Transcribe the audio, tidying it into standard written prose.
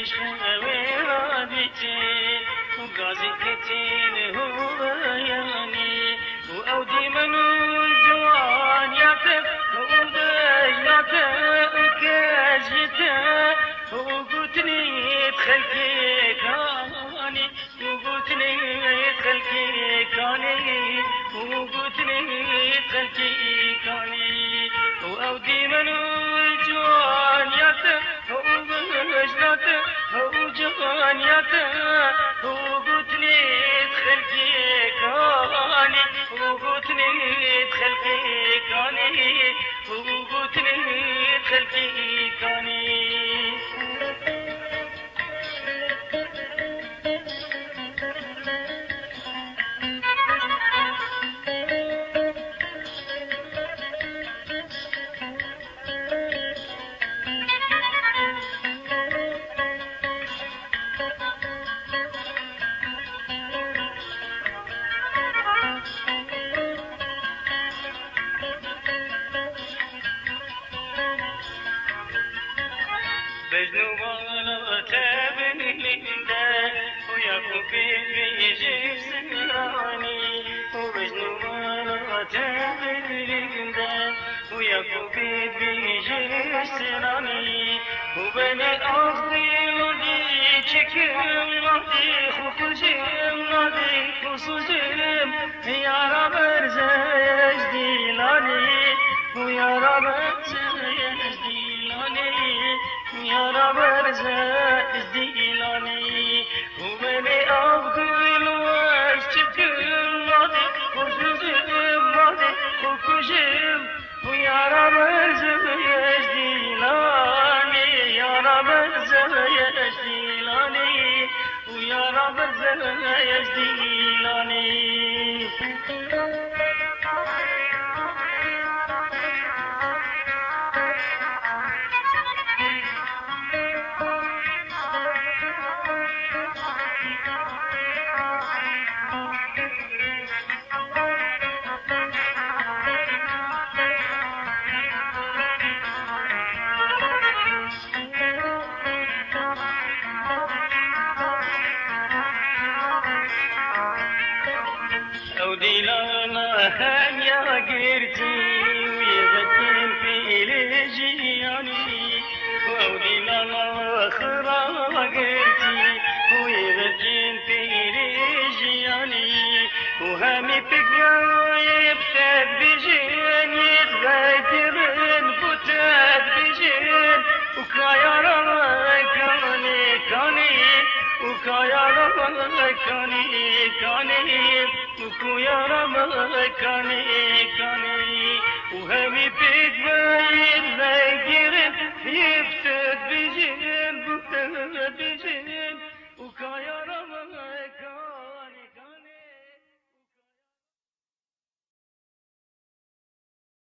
عشق ویرادیتی و گازی کتین هو بیانی و او دیمنو جوان یاتم و بیاتم کجیتم و گوتنی خلقی کانی و گوتنی خلقی کانی و گوتنی خلقی کانی و او دیمنو جوان یاتم او جوانيته وقتني خلقي كاني وقتني خلقي كاني وقتني خلقي كاني بجنوبانا تابني لندا وياكو بيجي سمراني وبجنوبانا تابني لندا وياكو بيجي سمراني وبني أرضي ودي تشكم نادي خفجم نادي خصوجم يا رب ارزاج ديلاني ويا رب ارزاج ديلاني يا رب ارزاق ديلاني ومني افضل واشتكم ماضي وجزم ماضي وكجم ويا رب ارزاق ديلاني يا رب ارزاق ديلاني ويا رب ارزاق ديلاني وديلانا هانيا قرتي ويبكين في لجياني وديلانا خرا قرتي ويبكين في لجياني وهامي بقى يبتد بجين يتغيرن فتد بجين وكايا رما كاني كاني وكايا رما كاني كاني وكايا رما كاني كاني وهامي بقى